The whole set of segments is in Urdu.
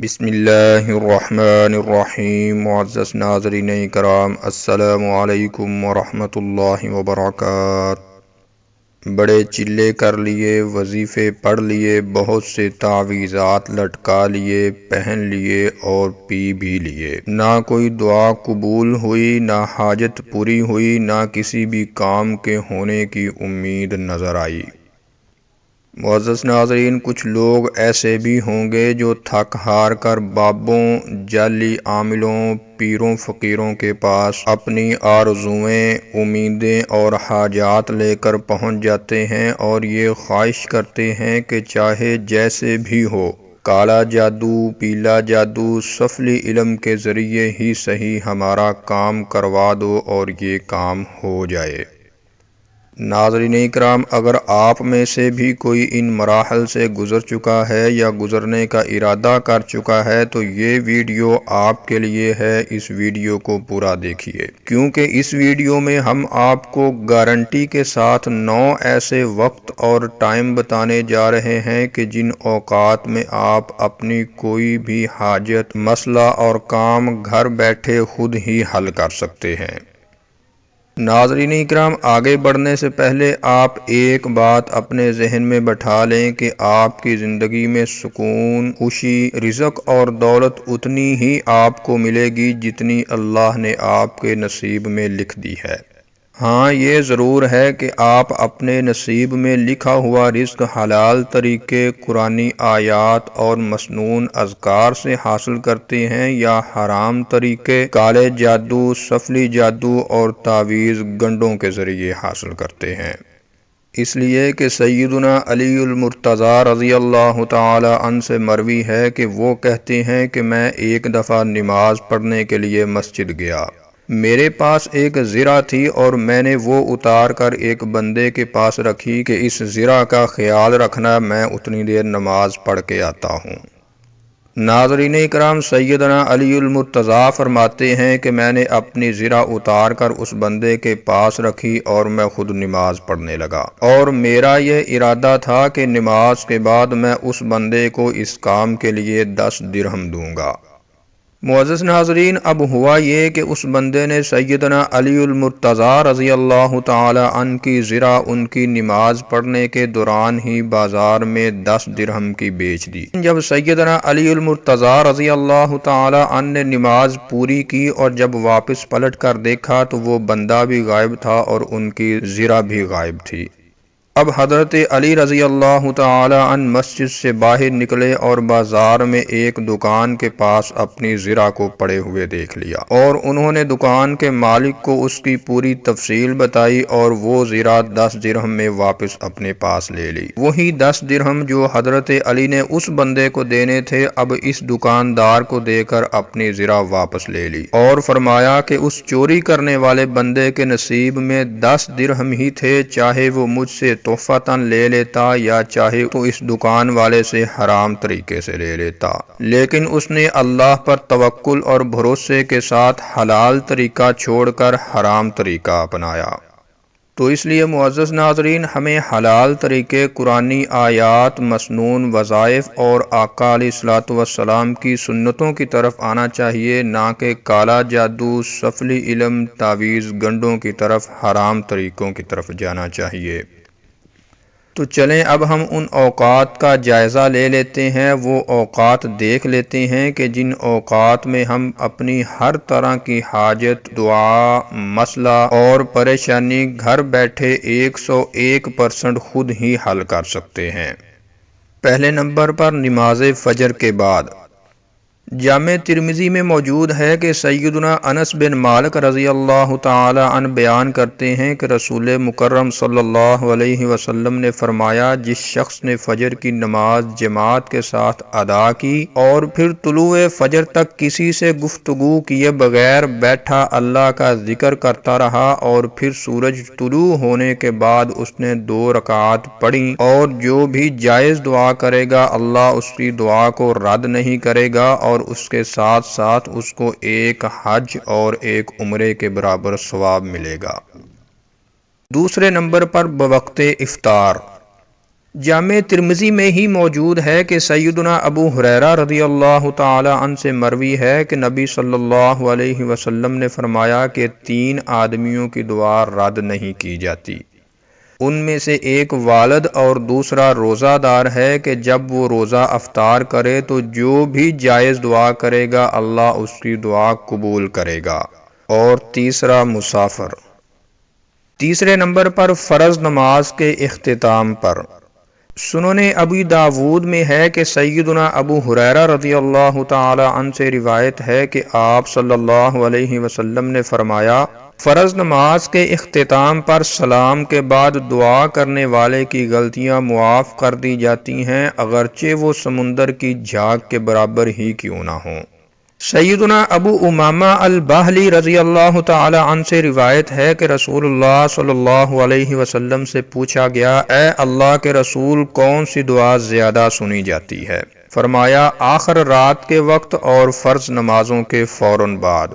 بسم اللہ الرحمن الرحیم۔ معزز ناظرین کرام، السلام علیکم ورحمۃ اللہ وبرکاتہ۔ بڑے چلے کر لیے، وظیفے پڑھ لیے، بہت سے تعویذات لٹکا لیے، پہن لیے اور پی بھی لیے، نہ کوئی دعا قبول ہوئی، نہ حاجت پوری ہوئی، نہ کسی بھی کام کے ہونے کی امید نظر آئی۔ معزز ناظرین، کچھ لوگ ایسے بھی ہوں گے جو تھک ہار کر بابوں، جعلی عاملوں، پیروں فقیروں کے پاس اپنی آرزوئیں، امیدیں اور حاجات لے کر پہنچ جاتے ہیں اور یہ خواہش کرتے ہیں کہ چاہے جیسے بھی ہو، کالا جادو، پیلا جادو، سفلی علم کے ذریعے ہی صحیح ہمارا کام کروا دو اور یہ کام ہو جائے۔ ناظرین اکرام، اگر آپ میں سے بھی کوئی ان مراحل سے گزر چکا ہے یا گزرنے کا ارادہ کر چکا ہے تو یہ ویڈیو آپ کے لیے ہے۔ اس ویڈیو کو پورا دیکھیے، کیونکہ اس ویڈیو میں ہم آپ کو گارنٹی کے ساتھ 9 ایسے وقت اور ٹائم بتانے جا رہے ہیں کہ جن اوقات میں آپ اپنی کوئی بھی حاجت، مسئلہ اور کام گھر بیٹھے خود ہی حل کر سکتے ہیں۔ ناظرین اکرام، آگے بڑھنے سے پہلے آپ ایک بات اپنے ذہن میں بٹھا لیں کہ آپ کی زندگی میں سکون، خوشی، رزق اور دولت اتنی ہی آپ کو ملے گی جتنی اللہ نے آپ کے نصیب میں لکھ دی ہے۔ ہاں، یہ ضرور ہے کہ آپ اپنے نصیب میں لکھا ہوا رزق حلال طریقے، قرآنی آیات اور مسنون اذکار سے حاصل کرتے ہیں یا حرام طریقے، کالے جادو، سفلی جادو اور تعویذ گنڈوں کے ذریعے حاصل کرتے ہیں۔ اس لیے کہ سیدنا علی المرتضیٰ رضی اللہ تعالی عنہ سے مروی ہے کہ وہ کہتے ہیں کہ میں ایک دفعہ نماز پڑھنے کے لیے مسجد گیا۔ میرے پاس ایک زرہ تھی اور میں نے وہ اتار کر ایک بندے کے پاس رکھی کہ اس زرہ کا خیال رکھنا، میں اتنی دیر نماز پڑھ کے آتا ہوں۔ ناظرین اکرام، سیدنا علی المرتضیٰ فرماتے ہیں کہ میں نے اپنی زرہ اتار کر اس بندے کے پاس رکھی اور میں خود نماز پڑھنے لگا، اور میرا یہ ارادہ تھا کہ نماز کے بعد میں اس بندے کو اس کام کے لیے 10 درہم دوں گا۔ معزز ناظرین، اب ہوا یہ کہ اس بندے نے سیدنا علی المرتضیٰ رضی اللہ تعالی عنہ کی زرہ ان کی نماز پڑھنے کے دوران ہی بازار میں 10 درہم کی بیچ دی۔ جب سیدنا علی المرتضیٰ رضی اللہ تعالی عنہ نے نماز پوری کی اور جب واپس پلٹ کر دیکھا تو وہ بندہ بھی غائب تھا اور ان کی زرہ بھی غائب تھی۔ اب حضرت علی رضی اللہ تعالی عنہ مسجد سے باہر نکلے اور بازار میں ایک دکان کے پاس اپنی زرہ کو پڑے ہوئے دیکھ لیا، اور انہوں نے دکان کے مالک کو اس کی پوری تفصیل بتائی اور وہ زرہ 10 درہم میں واپس اپنے پاس لے لی۔ وہی 10 درہم جو حضرت علی نے اس بندے کو دینے تھے، اب اس دکاندار کو دے کر اپنی زرہ واپس لے لی، اور فرمایا کہ اس چوری کرنے والے بندے کے نصیب میں 10 درہم ہی تھے، چاہے وہ مجھ سے تحفتاً لے لیتا یا چاہے تو اس دکان والے سے حرام طریقے سے لے لیتا، لیکن اس نے اللہ پر توکل اور بھروسے کے ساتھ حلال طریقہ چھوڑ کر حرام طریقہ اپنایا۔ تو اس لیے معزز ناظرین، ہمیں حلال طریقے، قرآنی آیات، مسنون وظائف اور آقا علیہ الصلوۃ والسلام کی سنتوں کی طرف آنا چاہیے، نہ کہ کالا جادو، سفلی علم، تعویذ گنڈوں کی طرف، حرام طریقوں کی طرف جانا چاہیے۔ تو چلیں اب ہم ان اوقات کا جائزہ لے لیتے ہیں، وہ اوقات دیکھ لیتے ہیں کہ جن اوقات میں ہم اپنی ہر طرح کی حاجت، دعا، مسئلہ اور پریشانی گھر بیٹھے 101% خود ہی حل کر سکتے ہیں۔ پہلے نمبر پر نماز فجر کے بعد۔ جامع ترمذی میں موجود ہے کہ سیدنا انس بن مالک رضی اللہ تعالی عنہ بیان کرتے ہیں کہ رسول مکرم صلی اللہ علیہ وسلم نے فرمایا، جس شخص نے فجر کی نماز جماعت کے ساتھ ادا کی اور پھر طلوع فجر تک کسی سے گفتگو کیے بغیر بیٹھا اللہ کا ذکر کرتا رہا اور پھر سورج طلوع ہونے کے بعد اس نے 2 رکعات پڑھیں، اور جو بھی جائز دعا کرے گا اللہ اس کی دعا کو رد نہیں کرے گا، اور اس کے ساتھ ساتھ اس کو ایک حج اور ایک عمرے کے برابر ثواب ملے گا۔ دوسرے نمبر پر بوقت افطار۔ جامع ترمذی میں ہی موجود ہے کہ سیدنا ابو ہریرہ رضی اللہ تعالی عنہ سے مروی ہے کہ نبی صلی اللہ علیہ وسلم نے فرمایا کہ 3 آدمیوں کی دعا رد نہیں کی جاتی۔ ان میں سے ایک والد اور دوسرا روزہ دار ہے کہ جب وہ روزہ افطار کرے تو جو بھی جائز دعا کرے گا اللہ اس کی دعا قبول کرے گا، اور تیسرا مسافر۔ تیسرے نمبر پر فرض نماز کے اختتام پر سنن ابی داود میں ہے کہ سیدنا ابو ہریرہ رضی اللہ تعالی عنہ سے روایت ہے کہ آپ صلی اللہ علیہ وسلم نے فرمایا، فرض نماز کے اختتام پر سلام کے بعد دعا کرنے والے کی غلطیاں معاف کر دی جاتی ہیں، اگرچہ وہ سمندر کی جھاگ کے برابر ہی کیوں نہ ہوں۔ سیدنا ابو امامہ الباہلی رضی اللہ تعالی عنہ سے روایت ہے کہ رسول اللہ صلی اللہ علیہ وسلم سے پوچھا گیا، اے اللہ کے رسول، کون سی دعا زیادہ سنی جاتی ہے؟ فرمایا، آخر رات کے وقت اور فرض نمازوں کے فوراً بعد۔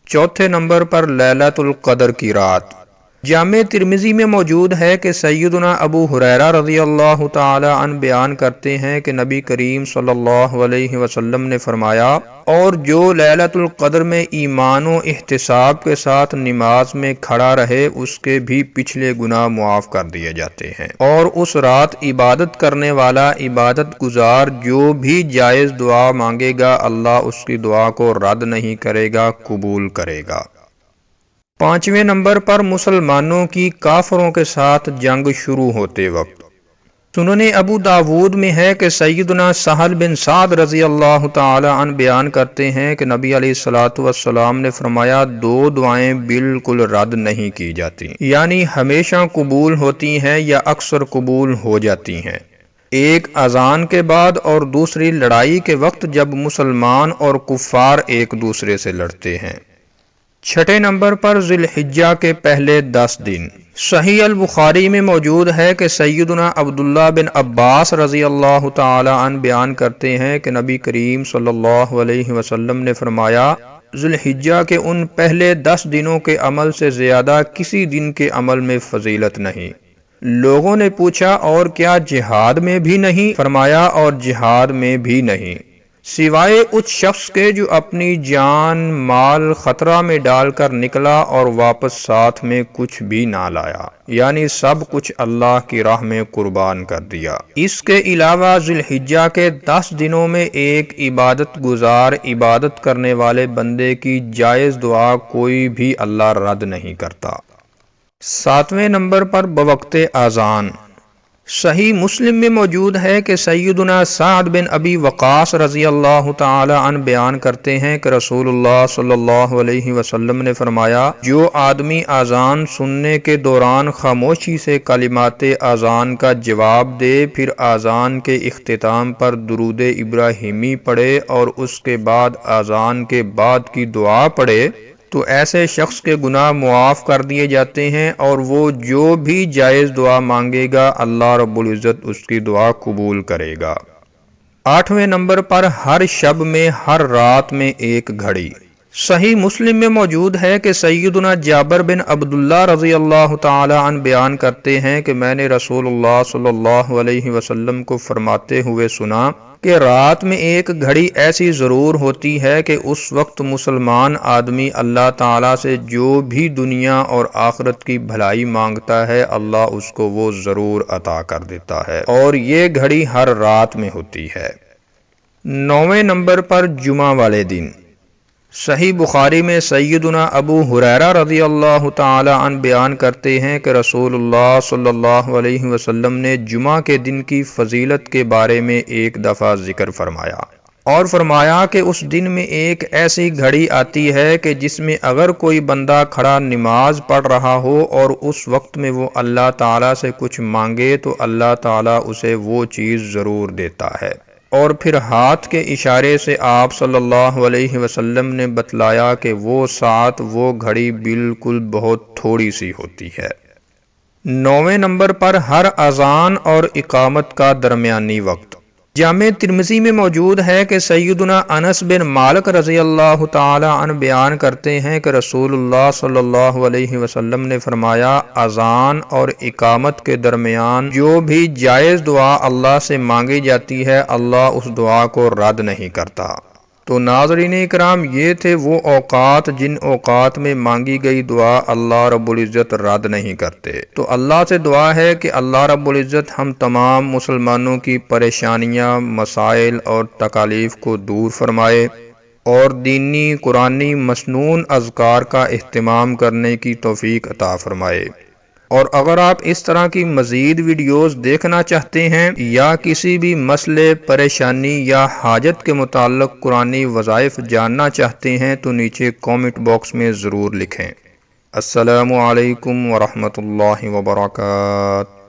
چوتھے نمبر پر لیلۃ القدر کی رات۔ جامع ترمذی میں موجود ہے کہ سیدنا ابو ہریرہ رضی اللہ تعالی عنہ بیان کرتے ہیں کہ نبی کریم صلی اللہ علیہ وسلم نے فرمایا، اور جو لیلۃ القدر میں ایمان و احتساب کے ساتھ نماز میں کھڑا رہے اس کے بھی پچھلے گناہ معاف کر دیے جاتے ہیں، اور اس رات عبادت کرنے والا عبادت گزار جو بھی جائز دعا مانگے گا اللہ اس کی دعا کو رد نہیں کرے گا، قبول کرے گا۔ پانچویں نمبر پر مسلمانوں کی کافروں کے ساتھ جنگ شروع ہوتے وقت سنن ابو داود میں ہے کہ سیدنا سہل بن سعد رضی اللہ تعالی عنہ بیان کرتے ہیں کہ نبی علیہ الصلوۃ والسلام نے فرمایا، 2 دعائیں بالکل رد نہیں کی جاتی، یعنی ہمیشہ قبول ہوتی ہیں یا اکثر قبول ہو جاتی ہیں۔ ایک اذان کے بعد اور دوسری لڑائی کے وقت جب مسلمان اور کفار ایک دوسرے سے لڑتے ہیں۔ چھٹے نمبر پر ذی الحجہ کے پہلے 10 دن۔ صحیح البخاری میں موجود ہے کہ سیدنا عبداللہ بن عباس رضی اللہ تعالی عنہ بیان کرتے ہیں کہ نبی کریم صلی اللہ علیہ وسلم نے فرمایا، ذی الحجہ کے ان پہلے 10 دنوں کے عمل سے زیادہ کسی دن کے عمل میں فضیلت نہیں۔ لوگوں نے پوچھا، اور کیا جہاد میں بھی نہیں؟ فرمایا، اور جہاد میں بھی نہیں، سوائے اس شخص کے جو اپنی جان مال خطرہ میں ڈال کر نکلا اور واپس ساتھ میں کچھ بھی نہ لایا، یعنی سب کچھ اللہ کی راہ میں قربان کر دیا۔ اس کے علاوہ ذی الحجہ کے 10 دنوں میں ایک عبادت گزار عبادت کرنے والے بندے کی جائز دعا کوئی بھی اللہ رد نہیں کرتا۔ 7ویں نمبر پر بوقت اذان۔ صحیح مسلم میں موجود ہے کہ سیدنا سعد بن ابی وقاص رضی اللہ تعالی عنہ بیان کرتے ہیں کہ رسول اللہ صلی اللہ علیہ وسلم نے فرمایا، جو آدمی اذان سننے کے دوران خاموشی سے کلمات اذان کا جواب دے، پھر اذان کے اختتام پر درود ابراہیمی پڑھے اور اس کے بعد اذان کے بعد کی دعا پڑھے تو ایسے شخص کے گناہ معاف کر دیے جاتے ہیں، اور وہ جو بھی جائز دعا مانگے گا اللہ رب العزت اس کی دعا قبول کرے گا۔ 8ویں نمبر پر ہر شب میں ہر رات میں ایک گھڑی۔ صحیح مسلم میں موجود ہے کہ سیدنا جابر بن عبداللہ رضی اللہ تعالی عنہ بیان کرتے ہیں کہ میں نے رسول اللہ صلی اللہ علیہ وسلم کو فرماتے ہوئے سنا کہ رات میں ایک گھڑی ایسی ضرور ہوتی ہے کہ اس وقت مسلمان آدمی اللہ تعالیٰ سے جو بھی دنیا اور آخرت کی بھلائی مانگتا ہے اللہ اس کو وہ ضرور عطا کر دیتا ہے، اور یہ گھڑی ہر رات میں ہوتی ہے۔ 9ویں نمبر پر جمعہ والے دن۔ صحیح بخاری میں سیدنا ابو ہریرہ رضی اللہ تعالی عنہ بیان کرتے ہیں کہ رسول اللہ صلی اللہ علیہ وسلم نے جمعہ کے دن کی فضیلت کے بارے میں ایک دفعہ ذکر فرمایا، اور فرمایا کہ اس دن میں ایک ایسی گھڑی آتی ہے کہ جس میں اگر کوئی بندہ کھڑا نماز پڑھ رہا ہو اور اس وقت میں وہ اللہ تعالیٰ سے کچھ مانگے تو اللہ تعالیٰ اسے وہ چیز ضرور دیتا ہے۔ اور پھر ہاتھ کے اشارے سے آپ صلی اللہ علیہ وسلم نے بتلایا کہ وہ ساتھ وہ گھڑی بالکل بہت تھوڑی سی ہوتی ہے۔ 9ویں نمبر پر ہر اذان اور اقامت کا درمیانی وقت۔ جامع ترمذی میں موجود ہے کہ سیدنا انس بن مالک رضی اللہ تعالی عنہ بیان کرتے ہیں کہ رسول اللہ صلی اللہ علیہ وسلم نے فرمایا، اذان اور اقامت کے درمیان جو بھی جائز دعا اللہ سے مانگی جاتی ہے اللہ اس دعا کو رد نہیں کرتا۔ تو ناظرین اکرام، یہ تھے وہ اوقات جن اوقات میں مانگی گئی دعا اللہ رب العزت رد نہیں کرتے۔ تو اللہ سے دعا ہے کہ اللہ رب العزت ہم تمام مسلمانوں کی پریشانیاں، مسائل اور تکالیف کو دور فرمائے اور دینی قرآنی مسنون اذکار کا اہتمام کرنے کی توفیق عطا فرمائے۔ اور اگر آپ اس طرح کی مزید ویڈیوز دیکھنا چاہتے ہیں یا کسی بھی مسئلے، پریشانی یا حاجت کے متعلق قرآنی وظائف جاننا چاہتے ہیں تو نیچے کامنٹ باکس میں ضرور لکھیں۔ السلام علیکم ورحمۃ اللہ وبرکاتہ۔